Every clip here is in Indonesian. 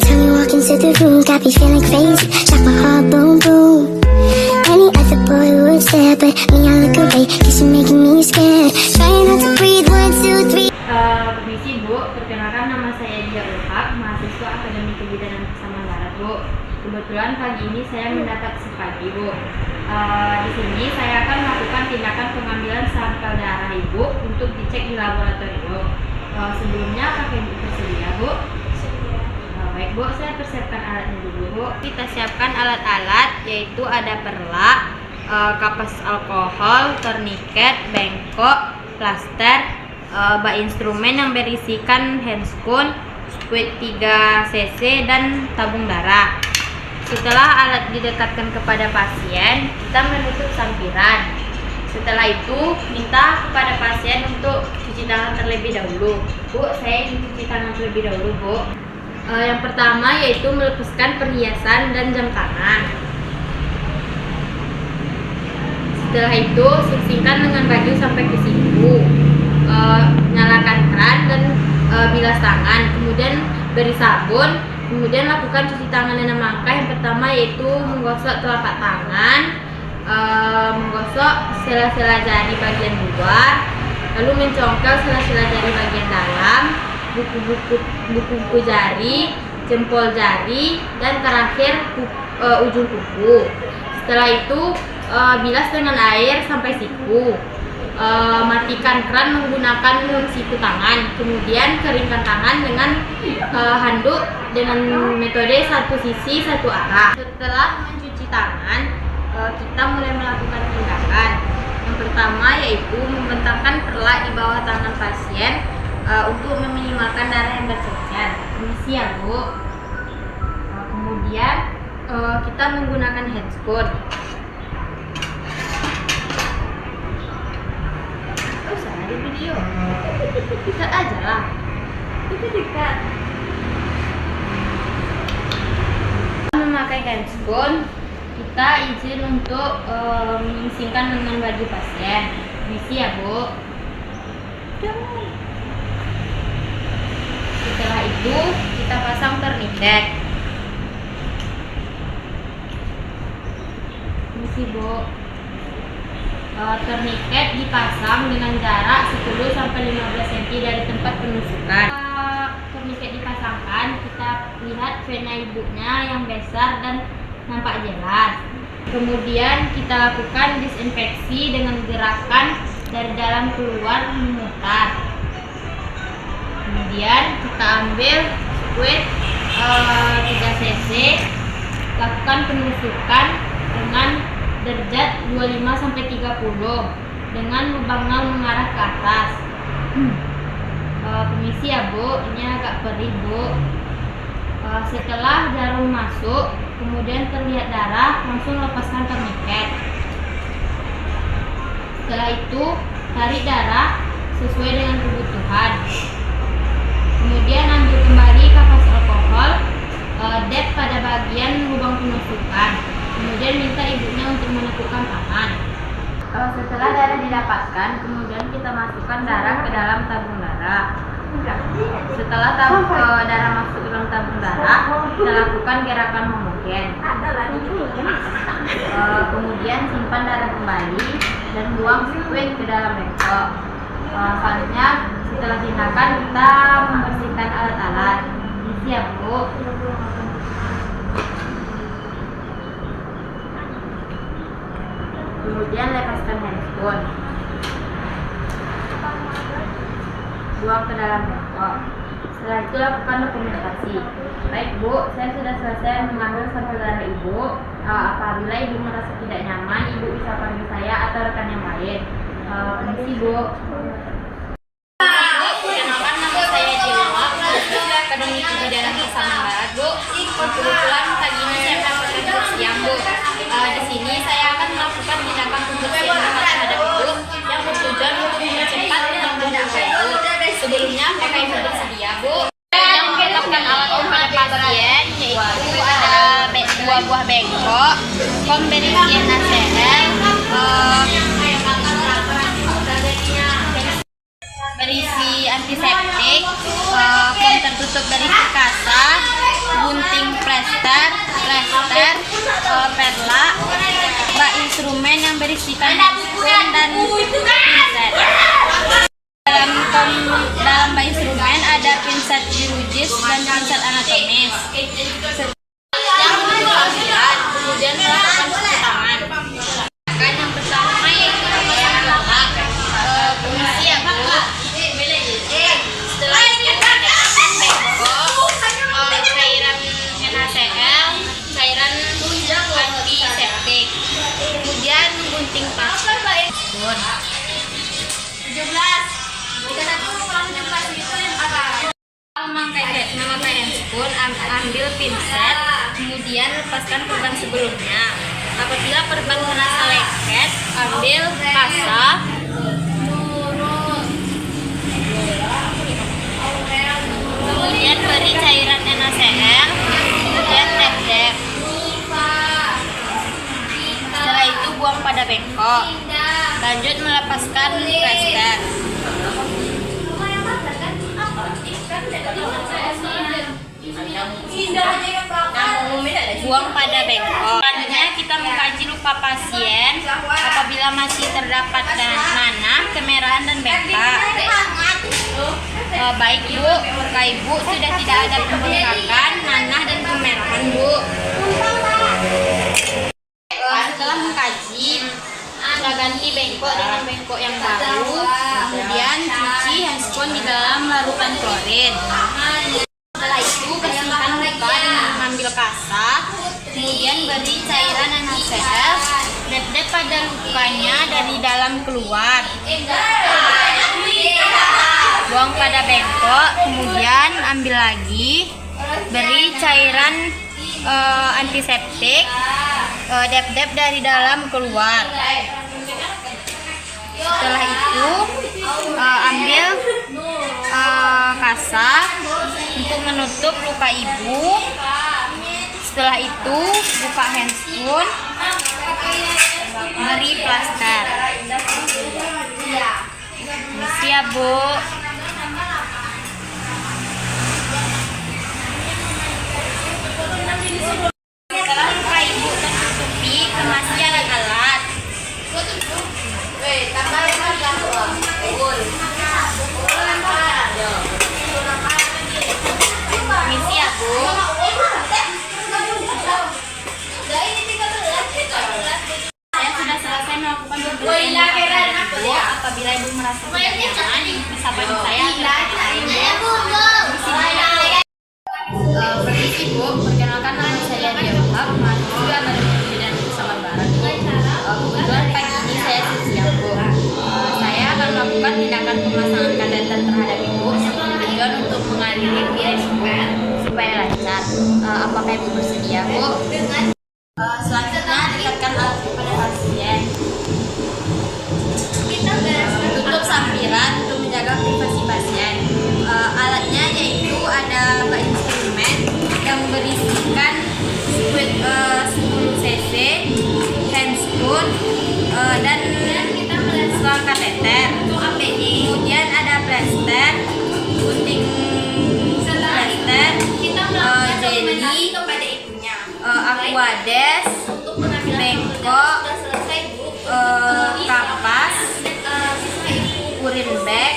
time you walk into the room, got me feeling crazy, like my heart boom boom. Any other boy would stare, but me I look away, cause you're making me scared. Trying not to breathe, 1, 2, 3. Permisi Bu, perkenalkan nama saya Dia Ulhak, mahasiswa Akademi Kebidanan Pasaman Barat Bu. Kebetulan pagi ini saya mendapat sepagi Bu. Di sini saya akan melakukan tindakan pengambilan sampel darah Ibu untuk dicek di laboratorium. Sebelumnya apakah Ibu bersedia Bu? Baik Bu, saya persiapkan alatnya dulu Bu. Kita siapkan alat-alat, yaitu ada perlak, kapas alkohol, torniket, bengkok, plaster, bak instrumen yang berisikan handscoon, squid 3 cc dan tabung darah. Setelah alat didekatkan kepada pasien, kita menutup sampiran. Setelah itu, minta kepada pasien untuk cuci tangan terlebih dahulu. Bu, saya ingin cuci tangan terlebih dahulu Bu. Yang pertama yaitu melepaskan perhiasan dan jam tangan. Setelah itu, singsingkan dengan baju sampai ke siku. Nyalakan keran dan bilas tangan, kemudian beri sabun, kemudian lakukan cuci tangan dengan langkah. Yang pertama yaitu menggosok telapak tangan, menggosok sela-sela jari bagian luar, lalu mencongkel sela-sela jari bagian dalam, buku-buku jari, jempol jari, dan terakhir ujung kuku. Setelah itu bilas dengan air sampai siku. Matikan keran menggunakan siku tangan, kemudian keringkan tangan dengan handuk dengan metode satu sisi satu arah. Setelah mencuci tangan, kita mulai melakukan tindakan. Yang pertama yaitu membentangkan perlak di bawah tangan pasien untuk meminimalkan darah yang bercecer. Permisi ya Bu. Kemudian kita menggunakan handscoon. Di video dekat aja lah, itu dekat. Memakai handscoon, kita izin untuk menyingsingkan dengan baju pasien. Permisi ya Bu. Setelah itu kita pasang torniket. Permisi Bu. Torniket dipasang dengan jarak 10-15 cm dari tempat penusukan. Torniket dipasangkan, kita lihat vena ibunya yang besar dan nampak jelas. Kemudian kita lakukan disinfeksi dengan gerakan dari dalam keluar memutar. Kemudian kita ambil squid 3 cc, lakukan penusukan dengan derajat 25-30 dengan lubang 0 mengarah ke atas. Permisi ya Bu, ini agak perih Bu. Setelah jarum masuk, kemudian terlihat darah, langsung lepaskan torniket. Setelah itu tarik darah sesuai dengan kebutuhan. Kemudian ambil kembali kapas alkohol, dep pada bagian lubang penusukan. Kemudian minta ibunya untuk menekukkan tangan. Setelah darah didapatkan, kemudian kita masukkan darah ke dalam tabung darah. Setelah darah masuk ke dalam tabung darah, kita lakukan gerakan homogen. Kemudian simpan darah kembali dan buang squid ke dalam bengkok. Selanjutnya, setelah tindakan kita membersihkan alat-alat. Siap Bu. Kemudian lepaskan handscoon, buang ke dalam bengkok. Setelah itu lakukan dokumentasi. Baik Bu, saya sudah selesai mengambil sampel darah Ibu. Apabila Ibu merasa tidak nyaman, Ibu bisa panggil saya atau rekan yang lain. Permisi Bu. Perkenalkan, nama saya Dewa, mahasiswa Akademi Kebidanan Pasaman Barat Bu. Kebetulan pagi ini saya mendapatkan tugas siang Bu. Di sini saya akan melakukan tindakan pembersihan terhadap Ibu yang bertujuan untuk mempercepat penyembuhan Ibu. Sebelumnya, apakah Ibu bersedia Bu? Yang mengenakan alat kepada pasien yaitu ada 2 buah bengkok, kom berisian nacl, berisi antiseptik, kom tertutup dari kasa, berisikan handphone dan pinset. Dalam instrumen ada pinset biologis dan pinset anatomis. Kemudian melakukan cuci tangan. Yang pertama yaitu memasang alat fungsi ya Bu. Setelah itu menetapkan bengkok, cairan NaCl, cairan antiseptik. Kemudian gunting pasir. 17. Memakai handphone, ambil pinset, kemudian lepaskan perban sebelumnya. Apabila perban merasa lengket, ambil kasa, kemudian beri cairan NaCl, kemudian tap-tap. Setelah itu buang pada bengkok. Lanjut melepaskan plester. Buang pada bengkok. Selanjutnya kita mengkaji luka pasien. Apabila masih terdapat nanah, kemerahan dan bengkak. Baik Bu, luka Ibu sudah tidak ada pembengkakan, nanah dan kemerahan Bu. Setelah mengkaji, kita ganti bengkok dengan bengkok yang baru. Kemudian cuci handphone di dalam larutan klorin. Setelah itu bersihkan luka dengan mengambil kasa. Kemudian beri cairan NaCl, dep-dep pada lukanya dari dalam keluar. Buang pada bengkok. Kemudian ambil lagi, beri cairan antiseptik, dep-dep dari dalam keluar. Setelah itu ambil kasa untuk menutup luka Ibu. Setelah itu buka handphone, beri plaster. Siap Bu. Setelah luka Ibu tertutupi, kemasi alat-alat. Misi ya Bu. Saya sudah selesai melakukan pembersihan Ibu. Apabila Ibu merasa tidak nyaman, bisa bantu saya. Permisi Bu, perkenalkan nama saya Dialog, mahasiswa Manajemen Bidang Usaha Barat. Kebetulan pagi ini saya siap Bu. Saya akan melakukan tindakan pemasangan kateter terhadap Ibu dengan tujuan untuk mengaliri biaya supaya lancar. Apakah Ibu bersedia Bu? Selanjutnya dekatkan alat pada pasien. Tutup sampiran untuk menjaga privasi pasien. Alatnya yaitu ada instrumen yang berisikan 10 cc, handphone, dan selang kateter. Kemudian ada plester, gunting plester, jeli, aquades, bengkok, kapas, urin bag,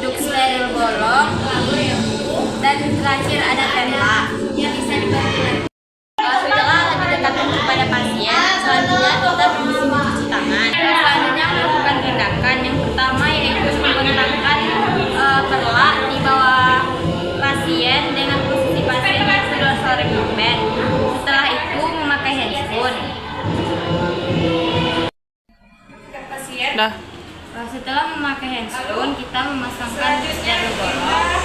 duk steril bolong, dan terakhir ada tempa. Setelah didekatkan kepada pasien, selanjutnya kita mencuci tangan. Selanjutnya melakukan tindakan yang pertama yaitu menggunakan perlak di bawah pasien dengan posisi pasien yang sudah sorek bed. Setelah itu memakai handphone. Setelah memakai handphone, kita memasangkan steril bolong.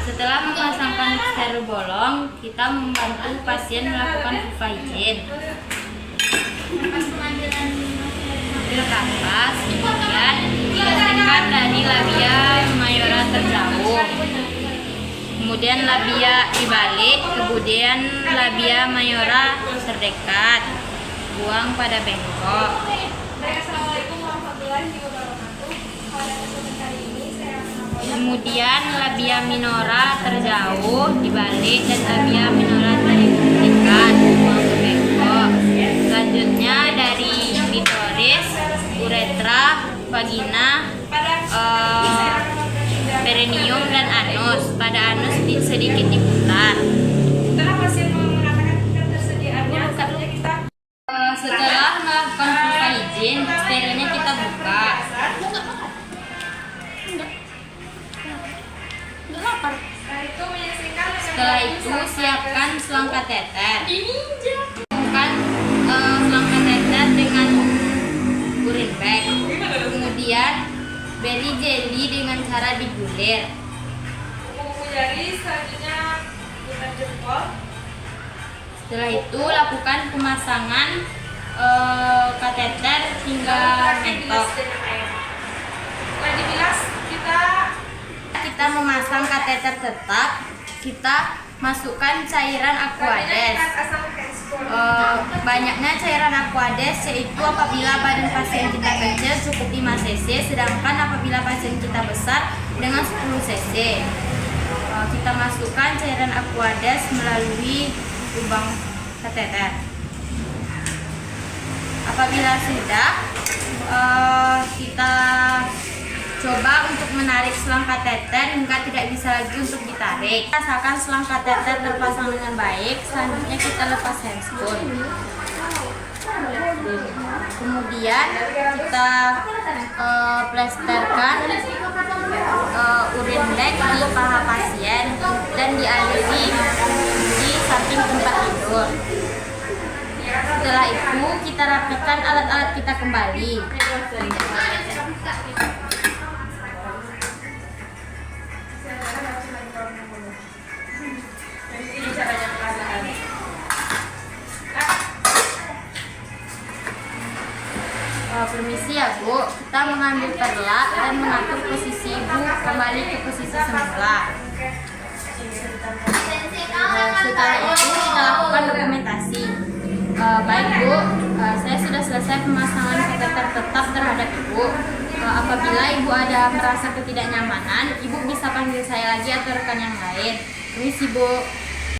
Setelah memasangkan steril bolong, kita membantu pasien melakukan vulva hygiene. Ambil kapas, kemudian bersihkan dari labia mayora terjauh. Kemudian labia dibalik, kemudian labia mayora terdekat. Buang pada bengkok. Kemudian labia minora terjauh dibalik dan labia minora terdekat, buang ke bengkok. Selanjutnya dari klitoris, uretra, vagina, perineum dan anus. Pada anus sedikit diputar. Setelah pasien mengatakan ketersediaannya, selanjutnya kita Setelah melakukan pembuka izin, sterilnya kita buka. itu menyaksikan Setelah itu siapkan selang kateter. Bukan selang kateter dengan urin bag. Kemudian beri jelly dengan cara digulir. kuku jari, selanjutnya putar jempol. Setelah itu lakukan pemasangan kateter hingga mentok. Setelah dibilas, Kita memasang kateter tetap. Kita masukkan cairan Aquades. Banyaknya cairan Aquades yaitu apabila badan pasien kita kecil cukup 5 cc, sedangkan apabila pasien kita besar dengan 10 cc. Kita masukkan cairan Aquades melalui lubang kateter. Apabila sudah, kita coba untuk menarik selang kateter hingga tidak bisa lagi untuk ditarik. Rasakan selang kateter terpasang dengan baik. Selanjutnya kita lepas handscoon. Kemudian kita plesterkan urin bag di paha pasien dan dialiri di samping tempat tidur. Setelah itu kita rapikan alat-alat kita kembali. Permisi ya Bu, kita mengambil perlak dan mengatur posisi Ibu kembali ke posisi semula. Setelah itu kita lakukan dokumentasi. Baik Bu, saya sudah selesai pemasangan kateter tetap terhadap Ibu. Apabila Ibu ada merasa ketidaknyamanan, Ibu bisa panggil saya lagi atau rekan yang lain. Permisi Bu.